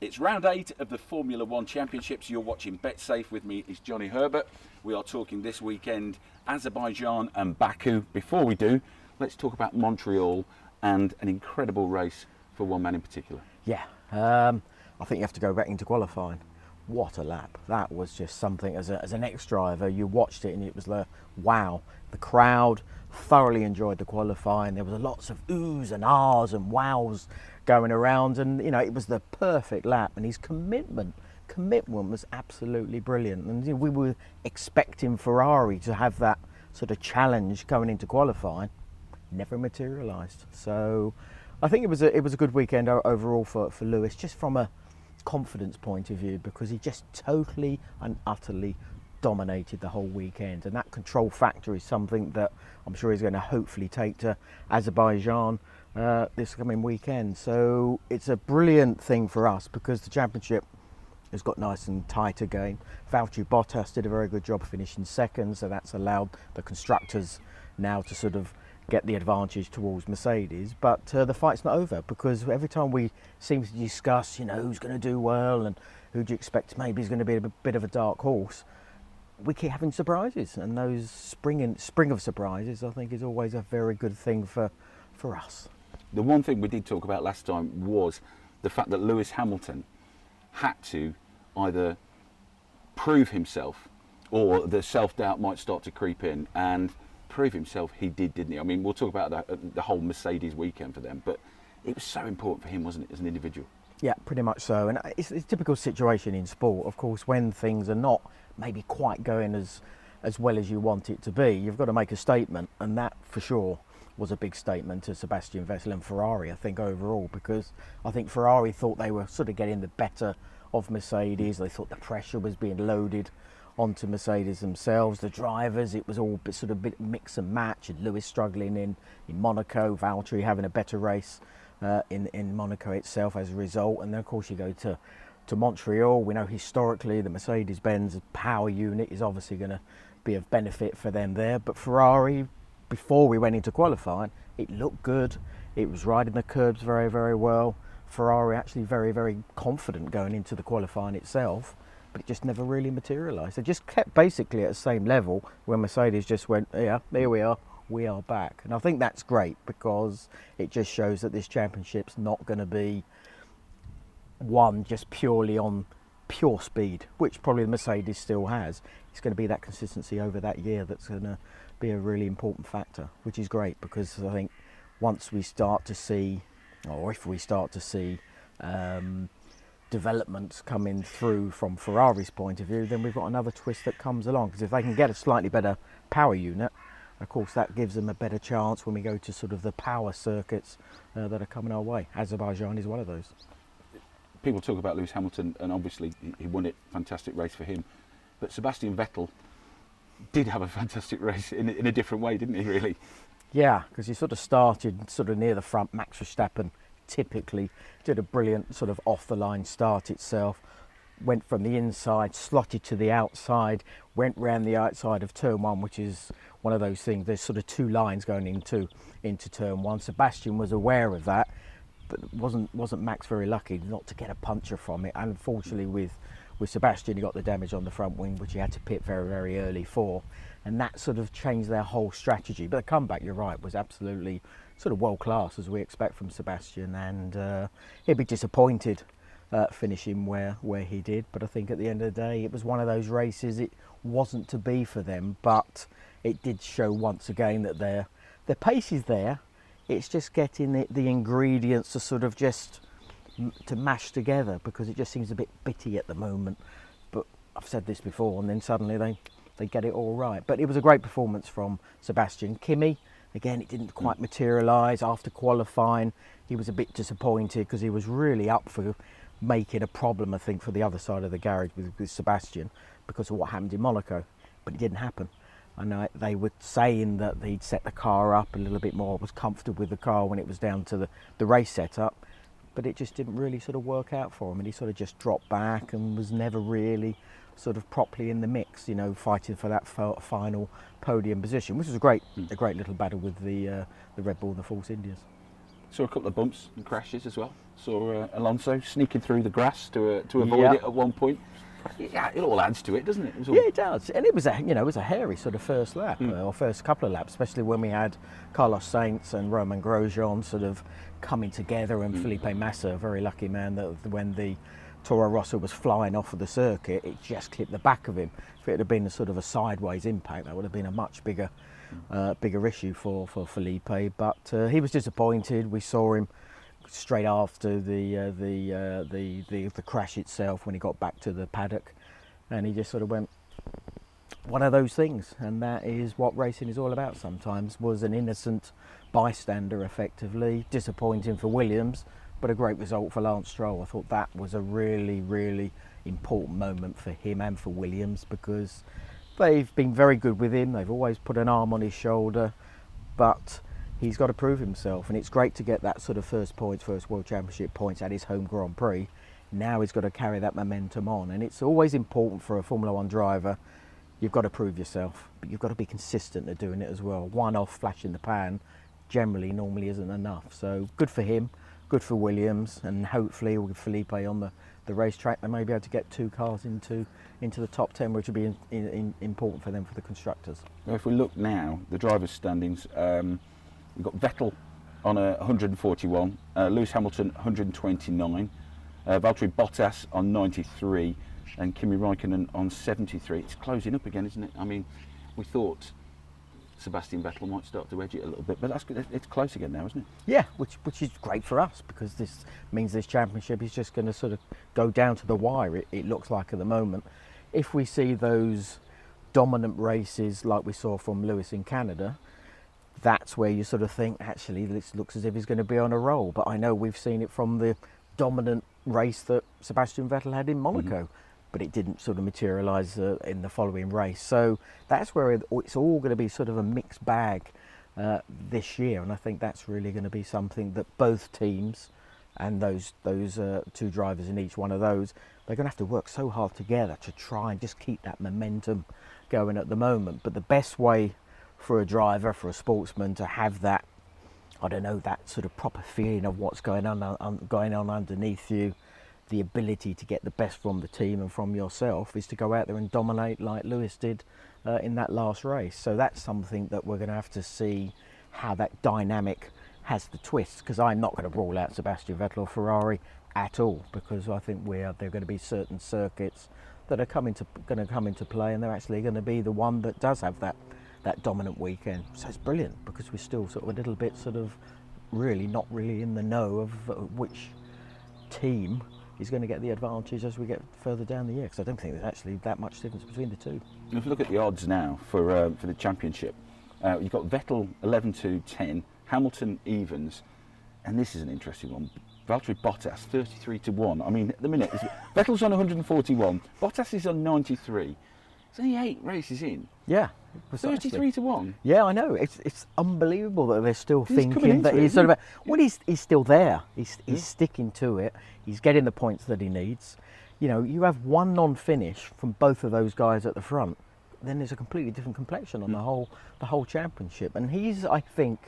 It's round 8 of the Formula One Championships. You're watching BetSafe. With me is Johnny Herbert. We are talking this weekend Azerbaijan and Baku. Before we do, let's talk about Montreal and an incredible race for one man in particular. Yeah, I think you have to go back into qualifying. What a lap. That was just something, as an ex-driver, you watched it and it was like, wow. The crowd thoroughly enjoyed the qualifying. There was lots of oohs and ahs and wows going around, and you know, it was the perfect lap, and his commitment was absolutely brilliant. And you know, we were expecting Ferrari to have that sort of challenge going into qualifying. Never materialised. So I think it was a good weekend overall for Lewis, just from a confidence point of view, because he just totally and utterly dominated the whole weekend, and that control factor is something that I'm sure he's going to hopefully take to Azerbaijan this coming weekend. So it's a brilliant thing for us because the championship has got nice and tight again. Valtteri Bottas did a very good job finishing second, so that's allowed the constructors now to sort of get the advantage towards Mercedes. But the fight's not over, because every time we seem to discuss, you know, who's going to do well and who do you expect maybe is going to be a bit of a dark horse, we keep having surprises, and those spring of surprises, I think, is always a very good thing for us. The one thing we did talk about last time was the fact that Lewis Hamilton had to either prove himself, or the self-doubt might start to creep in, and prove himself he did, didn't he? I mean, we'll talk about the whole Mercedes weekend for them, but it was so important for him, wasn't it, as an individual? Yeah, pretty much so. And it's a typical situation in sport, of course, when things are not maybe quite going as well as you want it to be. You've got to make a statement, and that for sure was a big statement to Sebastian Vettel and Ferrari, I think, overall, because I think Ferrari thought they were sort of getting the better of Mercedes. They thought the pressure was being loaded onto Mercedes themselves. The drivers, it was all sort of bit mix and match, and Lewis struggling in Monaco, Valtteri having a better race in Monaco itself as a result. And then of course you go to Montreal. We know historically the Mercedes-Benz power unit is obviously going to be of benefit for them there, but Ferrari, before we went into qualifying, it looked good. It was riding the curbs very, very well. Ferrari actually very, very confident going into the qualifying itself, but it just never really materialised. They just kept basically at the same level, when Mercedes just went, yeah, there we are back. And I think that's great, because it just shows that this championship's not going to be won just purely on pure speed, which probably the Mercedes still has. It's going to be that consistency over that year that's going to be a really important factor, which is great, because I think once we start to see, or if we start to see developments coming through from Ferrari's point of view, then we've got another twist that comes along, because if they can get a slightly better power unit, of course that gives them a better chance when we go to sort of the power circuits that are coming our way. Azerbaijan is one of those. People talk about Lewis Hamilton, and obviously he won it, fantastic race for him, but Sebastian Vettel did have a fantastic race in a different way, didn't he, really? Yeah, because he sort of started sort of near the front. Max Verstappen typically did a brilliant sort of off the line start itself, went from the inside, slotted to the outside, went round the outside of turn one, which is one of those things, there's sort of two lines going into turn one. Sebastian was aware of that, but wasn't Max very lucky not to get a puncture from it. And unfortunately with Sebastian, he got the damage on the front wing, which he had to pit very, very early for, and that sort of changed their whole strategy. But the comeback, you're right, was absolutely sort of world class, as we expect from Sebastian, and he'd be disappointed finishing where he did. But I think at the end of the day, it was one of those races, it wasn't to be for them, but it did show once again that their pace is there. It's just getting the ingredients to sort of just to mash together, because it just seems a bit bitty at the moment. But I've said this before, and then suddenly they get it all right. But it was a great performance from Sebastian. Kimi, again, it didn't quite materialise. After qualifying, he was a bit disappointed, because he was really up for making a problem, I think, for the other side of the garage with Sebastian, because of what happened in Monaco. But it didn't happen. I know they were saying that he'd set the car up a little bit more, was comfortable with the car when it was down to the race setup, but it just didn't really sort of work out for him, and he sort of just dropped back and was never really sort of properly in the mix, you know, fighting for that final podium position, which was a great little battle with the Red Bull and the Force Indias. Saw a couple of bumps and crashes as well. Saw Alonso sneaking through the grass to avoid it at one point. Yeah, it all adds to it, doesn't it? Yeah, it does. And it was a hairy sort of first lap, or first couple of laps, especially when we had Carlos Sainz and Romain Grosjean sort of coming together, and Felipe Massa, a very lucky man, that when the Toro Rosso was flying off of the circuit, it just clipped the back of him. If it had been a sort of a sideways impact, that would have been a much bigger issue for Felipe. But he was disappointed. We saw him straight after the crash itself, when he got back to the paddock, and he just sort of went, one of those things. And that is what racing is all about sometimes. Was an innocent bystander, effectively. Disappointing for Williams, but a great result for Lance Stroll. I thought that was a really, really important moment for him and for Williams, because they've been very good with him. They've always put an arm on his shoulder, but he's got to prove himself, and it's great to get that sort of first World Championship points at his home Grand Prix. Now he's got to carry that momentum on, and it's always important for a Formula One driver. You've got to prove yourself, but you've got to be consistent at doing it as well. One-off flash in the pan normally isn't enough. So good for him, good for Williams, and hopefully with Felipe on the racetrack, they may be able to get two cars into the top 10, which would be important for them for the constructors. Well, if we look now, the drivers' standings. We've got Vettel on 141, Lewis Hamilton 129, Valtteri Bottas on 93, and Kimi Raikkonen on 73. It's closing up again, isn't it? I mean, we thought Sebastian Vettel might start to edge it a little bit, but it's close again now, isn't it? Yeah, which is great for us, because this means this championship is just going to sort of go down to the wire, it looks like at the moment. If we see those dominant races like we saw from Lewis in Canada, that's where you sort of think, actually, this looks as if he's going to be on a roll. But I know we've seen it from the dominant race that Sebastian Vettel had in Monaco, but it didn't sort of materialise in the following race. So that's where it's all going to be sort of a mixed bag this year, and I think that's really going to be something that both teams and those two drivers in each one of those, they're going to have to work so hard together to try and just keep that momentum going at the moment. But the best way for a driver, for a sportsman, to have that, I don't know, that sort of proper feeling of what's going on underneath you, the ability to get the best from the team and from yourself, is to go out there and dominate like Lewis did in that last race. So that's something that we're going to have to see, how that dynamic has the twist, because I'm not going to rule out Sebastian Vettel or Ferrari at all, because I think there are going to be certain circuits that are going to come into play, and they're actually going to be the one that does have that dominant weekend. So it's brilliant, because we're still sort of a little bit sort of not really in the know of which team is going to get the advantage as we get further down the year, because I don't think there's actually that much difference between the two. If you look at the odds now for the championship, you've got Vettel 11-10, Hamilton evens, and this is an interesting one. Valtteri Bottas 33-1. I mean, at the minute, Vettel's on 141, Bottas is on 93. It's only 8 races in. Yeah, 33-1. Yeah, I know. It's unbelievable that they're still thinking that he's sort of. Well, he's still there. He's sticking to it. He's getting the points that he needs. You know, you have one non-finish from both of those guys at the front, then there's a completely different complexion on the whole championship. And I think,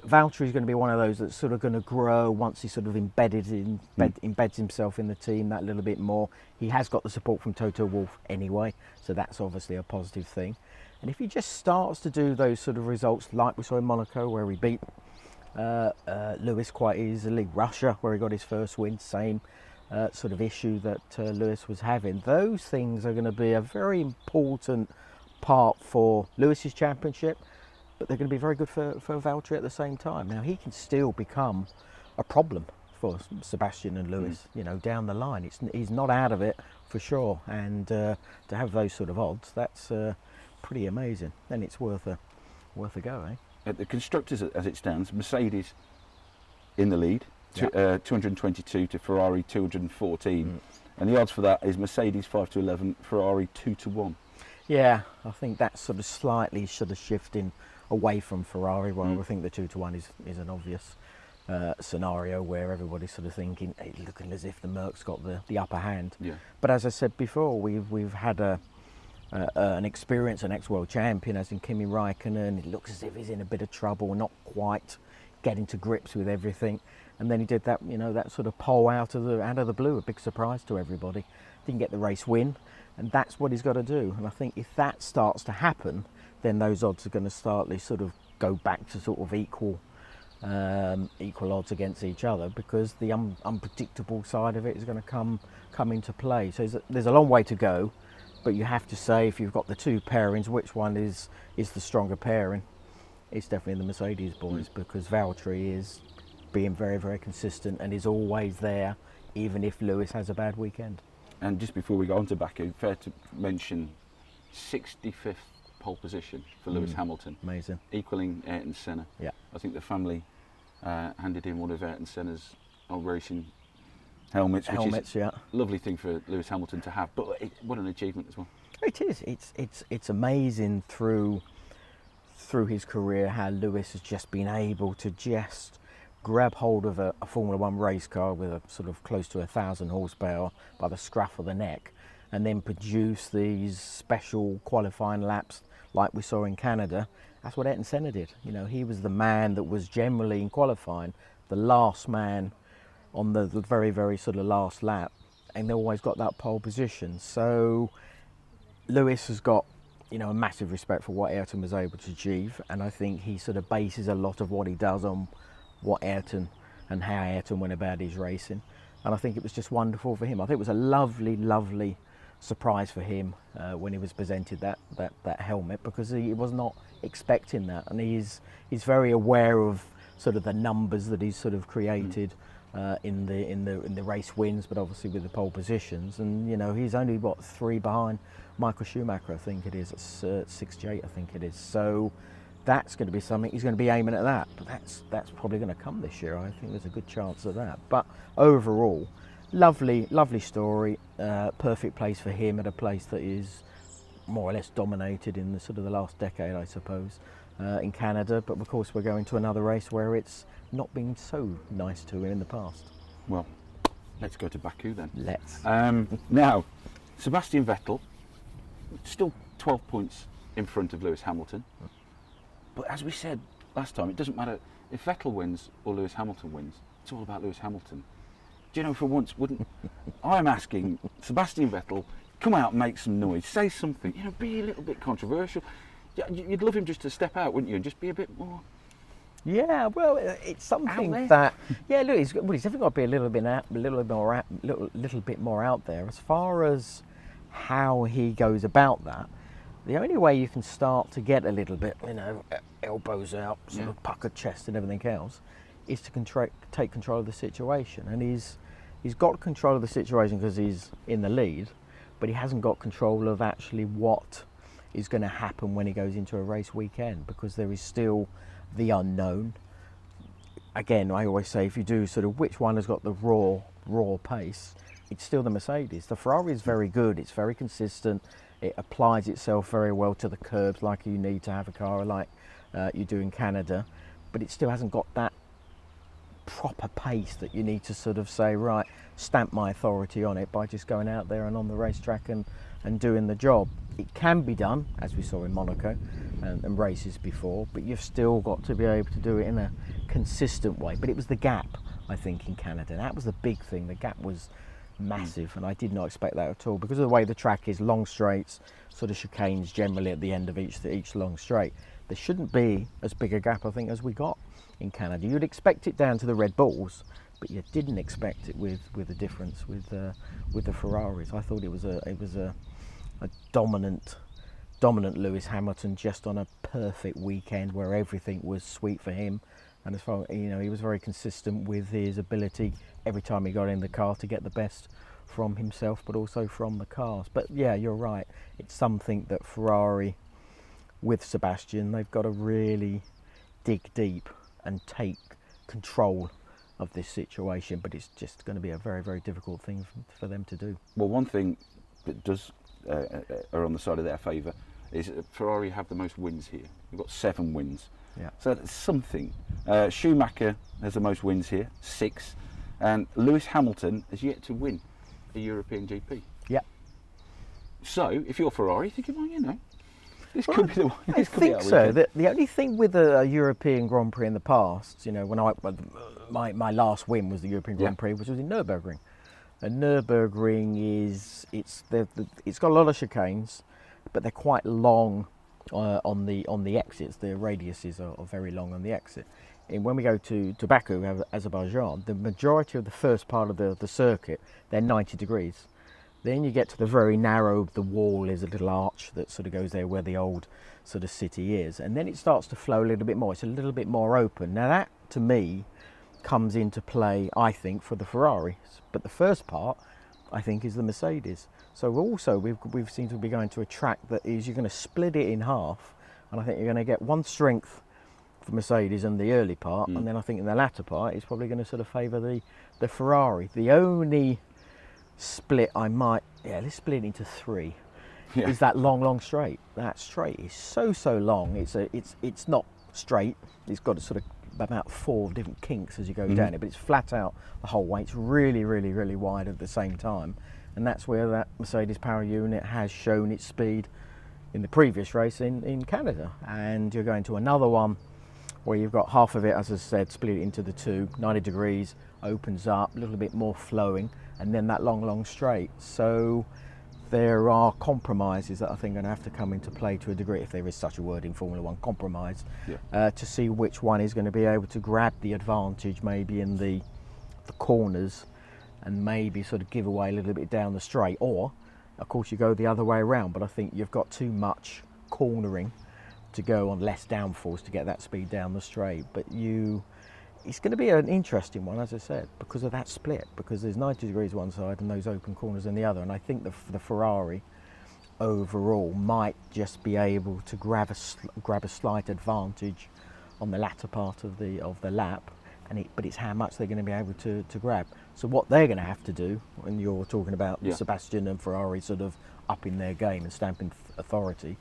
Valtteri's going to be one of those that's sort of going to grow once he sort of embeds himself in the team that little bit more. He has got the support from Toto Wolff anyway, so that's obviously a positive thing. And if he just starts to do those sort of results like we saw in Monaco, where he beat Lewis quite easily, Russia, where he got his first win, same sort of issue that Lewis was having, those things are going to be a very important part for Lewis's championship, but they're going to be very good for Valtteri at the same time. Now, he can still become a problem for Sebastian and Lewis, you know, down the line. He's not out of it for sure, and to have those sort of odds, that's pretty amazing. Then it's worth a go, eh? At the constructors, as it stands, Mercedes in the lead, 222 to Ferrari 214, and the odds for that is Mercedes 5-11, Ferrari 2-1. Yeah, I think that's sort of slightly shifting away from Ferrari, where I think the 2-1 is an obvious scenario where everybody's sort of thinking, hey, looking as if the Merc's got the upper hand. Yeah. But as I said before, we've had an experience, an ex-world champion, as in Kimi Raikkonen. It looks as if he's in a bit of trouble, not quite getting to grips with everything. And then he did that, that sort of pole out of the blue, a big surprise to everybody. Didn't get the race win, and that's what he's got to do. And I think if that starts to happen, then those odds are going to start to sort of go back to sort of equal odds against each other, because the unpredictable side of it is going to come into play. So there's a long way to go, but you have to say, if you've got the two pairings, which one is the stronger pairing? It's definitely the Mercedes boys, because Valtteri is being very, very consistent and is always there, even if Lewis has a bad weekend. And just before we go on to Baku, fair to mention 65th pole position for Lewis Hamilton. Amazing. Equaling Ayrton Senna. Yeah. I think the family handed in one of Ayrton Senna's old racing helmets, which is a lovely thing for Lewis Hamilton to have. But what an achievement as well. It is. It's amazing through his career how Lewis has just been able to just grab hold of a Formula One race car with a sort of close to 1,000 horsepower by the scruff of the neck, and then produce these special qualifying laps like we saw in Canada. That's what Ayrton Senna did. He was the man that was generally in qualifying the last man on the very, very sort of last lap, and they always got that pole position. So Lewis has got a massive respect for what Ayrton was able to achieve, and I think he sort of bases a lot of what he does on what Ayrton and how Ayrton went about his racing. And I think it was just wonderful for him. I think it was a lovely, lovely surprise for him when he was presented that helmet, because he was not expecting that, and he's very aware of sort of the numbers that he's sort of created in the race wins, but obviously with the pole positions. And he's only 3 behind Michael Schumacher, I think it is. It's 68, I think it is. So that's going to be something he's going to be aiming at that. But that's probably going to come this year. I think there's a good chance of that. But overall, lovely story. Perfect place for him, at a place that is more or less dominated in the sort of the last decade, I suppose, in Canada. But of course, we're going to another race where it's not been so nice to him in the past. Well, let's go to Baku then. Let's. Now, Sebastian Vettel, still 12 points in front of Lewis Hamilton. But as we said last time, it doesn't matter if Vettel wins or Lewis Hamilton wins. It's all about Lewis Hamilton. Do you know, for once, I'm asking Sebastian Vettel, come out and make some noise, say something, be a little bit controversial. You'd love him just to step out, wouldn't you, and just be a bit more... Yeah, well, it's something that look, he's definitely got to be a little bit more out there. As far as how he goes about that, the only way you can start to get a little bit, elbows out, sort of puckered chest and everything else, is to take control of the situation. And he's got control of the situation because he's in the lead, but he hasn't got control of actually what is going to happen when he goes into a race weekend, because there is still the unknown. Again, I always say, if you do sort of which one has got the raw pace, it's still the Mercedes. The Ferrari is very good, it's very consistent, it applies itself very well to the curbs like you need to have a car like you do in Canada, but it still hasn't got that proper pace that you need to sort of say, right, stamp my authority on it by just going out there and on the racetrack and doing the job. It can be done, as we saw in Monaco and races before, but you've still got to be able to do it in a consistent way. But it was the gap, I think, in Canada. That was the big thing. The gap was massive, and I did not expect that at all, because of the way the track is, long straights, sort of chicanes generally at the end of each long straight. There shouldn't be as big a gap, I think, as we got in Canada. You'd expect it down to the Red Bulls, but you didn't expect it with the difference with the Ferraris. I thought it was a dominant Lewis Hamilton, just on a perfect weekend where everything was sweet for him. And as far he was very consistent with his ability every time he got in the car to get the best from himself, but also from the cars. But yeah, you're right. It's something that Ferrari, with Sebastian, they've got to really dig deep and take control of this situation. But it's just going to be a very, very difficult thing for them to do. Well, one thing that does are on the side of their favour is Ferrari have the most wins here. We've got 7 wins. Yeah. So that's something. Schumacher has the most wins here, 6, and Lewis Hamilton has yet to win a European GP. Yeah. So if you're Ferrari, thinking, well, This could be the one. I think so. The only thing with a European Grand Prix in the past, when my last win was the European Grand Prix, which was in Nürburgring. And Nürburgring it's got a lot of chicanes, but they're quite long on the exits. The radiuses are very long on the exit. And when we go to Baku, Azerbaijan, the majority of the first part of the circuit, they're 90 degrees. Then you get to the very narrow, the wall is a little arch that sort of goes there where the old sort of city is. And then it starts to flow a little bit more. It's a little bit more open. Now that, to me, comes into play, I think, for the Ferraris. But the first part, I think, is the Mercedes. So also, we've seemed to be going to a track that is, you're going to split it in half. And I think you're going to get one strength for Mercedes in the early part. And then I think in the latter part, it's probably going to sort of favour the Ferrari. The only split let's split it into three. Is that long straight. That straight is so long. It's not straight. It's got a sort of about 4 different kinks as you go down it, but it's flat out the whole way. It's really wide at the same time, and that's where that Mercedes power unit has shown its speed in the previous race in Canada. And you're going to another one where you've got half of it, as I said, split it into the two, 90 degrees, opens up, a little bit more flowing, and then that long straight. So there are compromises that I think are going to have to come into play to a degree, if there is such a word in Formula One, compromise, to see which one is going to be able to grab the advantage maybe in the corners and maybe sort of give away a little bit down the straight. Or, of course, you go the other way around, but I think you've got too much cornering to go on less downforce to get that speed down the straight. But it's going to be an interesting one, as I said, because of that split, because there's 90 degrees one side and those open corners on the other. And I think the Ferrari overall might just be able to grab a slight advantage on the latter part of the lap, but it's how much they're going to be able to grab. So what they're going to have to do, when you're talking about Sebastian and Ferrari sort of upping their game and stamping authority,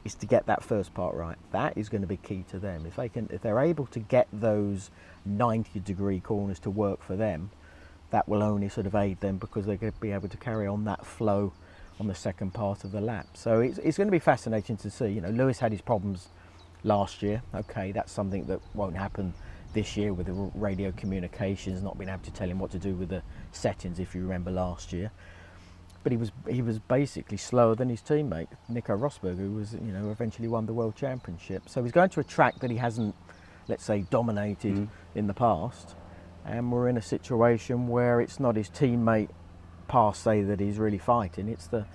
is to get that first part right. That is going to be key to them. If they're able to get those 90-degree corners to work for them, that will only sort of aid them, because they're going to be able to carry on that flow on the second part of the lap. So it's going to be fascinating to see. Lewis had his problems last year. Okay, that's something that won't happen this year with the radio communications, not being able to tell him what to do with the settings, if you remember last year. But he was basically slower than his teammate Nico Rosberg, who was eventually won the World Championship. So he's going to a track that he hasn't, let's say, dominated in the past, and we're in a situation where it's not his teammate per se that he's really fighting. It's the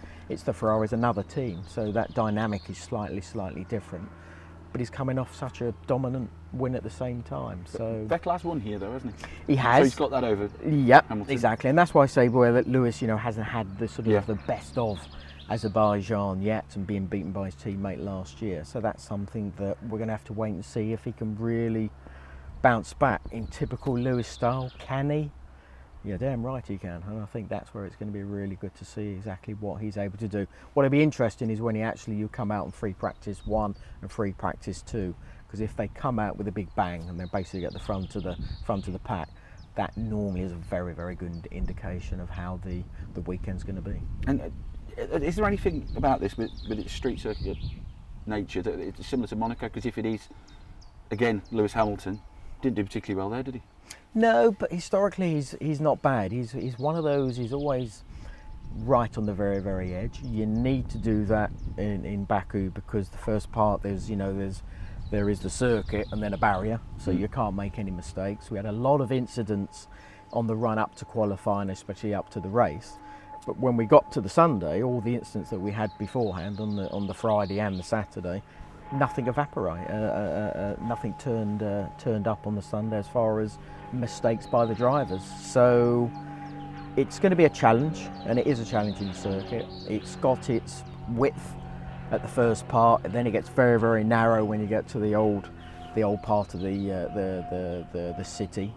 Ferrari's another team, so that dynamic is slightly different. But he's coming off such a dominant win at the same time. So Vettel has won here, though, hasn't he? He has. So he's got that over. Yep, Hamilton. exactly, and that's why I say that Lewis, hasn't had the sort of the best of Azerbaijan yet, and being beaten by his teammate last year. So that's something that we're going to have to wait and see if he can really bounce back in typical Lewis style. Can he? Yeah, damn right he can, and I think that's where it's going to be really good to see exactly what he's able to do. What'll be interesting is when you come out in free practice 1 and free practice 2, because if they come out with a big bang and they're basically at the front of the pack, that normally is a very, very good indication of how the weekend's going to be. And is there anything about this with its street circuit nature that it's similar to Monaco? Because if it is, again, Lewis Hamilton didn't do particularly well there, did he? No, but historically he's not bad. He's one of those. He's always right on the very, very edge. You need to do that in Baku, because the first part there is the circuit and then a barrier, so you can't make any mistakes. We had a lot of incidents on the run up to qualifying, especially up to the race. But when we got to the Sunday, all the incidents that we had beforehand on the Friday and the Saturday, nothing evaporated. Nothing turned up on the Sunday as far as mistakes by the drivers. So it's going to be a challenge, and it is a challenging circuit. It's got its width at the first part, and then it gets very, very narrow when you get to the old part of the city.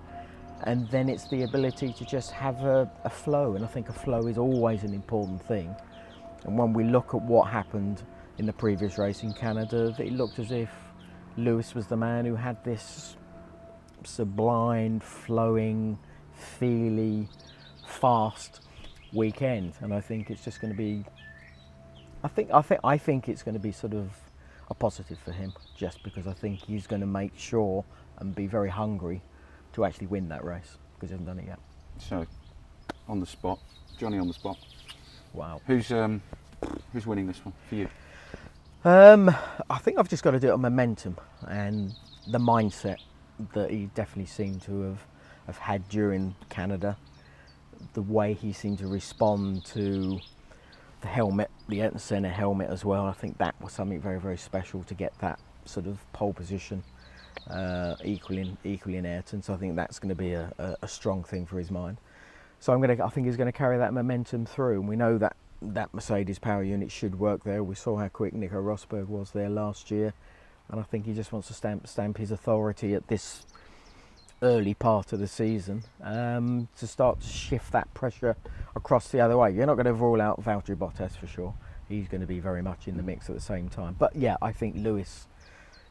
And then it's the ability to just have a flow, and I think a flow is always an important thing. And when we look at what happened in the previous race in Canada, it looked as if Lewis was the man who had this sublime, flowing, feely, fast weekend. And I think it's just going to be, I think it's going to be sort of a positive for him, just because I think he's going to make sure and be very hungry to actually win that race, because he hasn't done it yet. So, on the spot, Johnny on the spot. Wow. Who's winning this one for you? I think I've just got to do it on momentum and the mindset that he definitely seemed to have had during Canada. The way he seemed to respond to the helmet, the Ayrton Senna helmet as well. I think that was something very, very special to get that sort of pole position equaling Ayrton. So I think that's going to be a strong thing for his mind. So I think he's going to carry that momentum through. And we know that Mercedes power unit should work there. We saw how quick Nico Rosberg was there last year, and I think he just wants to stamp his authority at this early part of the season to start to shift that pressure across the other way. You're not going to rule out Valtteri Bottas for sure. He's going to be very much in the mix at the same time. But yeah, I think Lewis.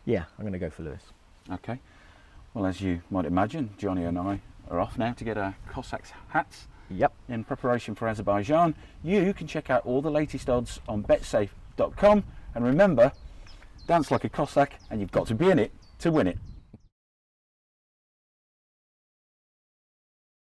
Yeah, I'm going to go for Lewis. Okay. Well, as you might imagine, Johnny and I are off now to get our Cossacks hats. Yep. In preparation for Azerbaijan. You can check out all the latest odds on betsafe.com, and remember, dance like a Cossack, and you've got to be in it to win it.